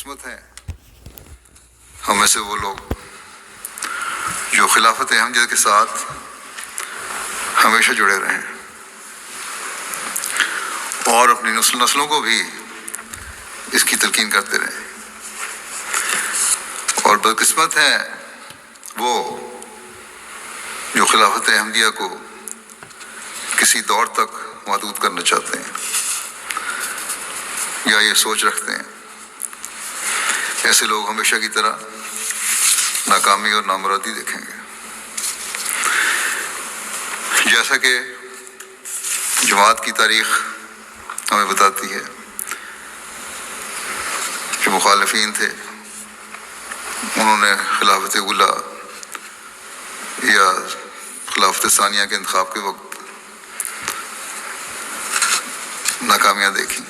बदकिस्मत हैं हम में से वो लोग जो खिलाफत अहमदिया के साथ हमेशा जुड़े रहें और अपनी नस्लों को भी इसकी तलकीन करते रहें। और बदकिस्मत हैं वो जो खिलाफत अहमदिया को किसी दौर तक महदूद करना चाहते हैं या ये सोच रखते हैं। ऐसे लोग हमेशा की तरह नाकामी और नामुरादी देखेंगे। जैसा कि जमात की तारीख हमें बताती है कि मुखालिफिन थे, उन्होंने खिलाफत उला या खिलाफत सानिया के इंतखाब के वक्त नाकामियाँ देखी।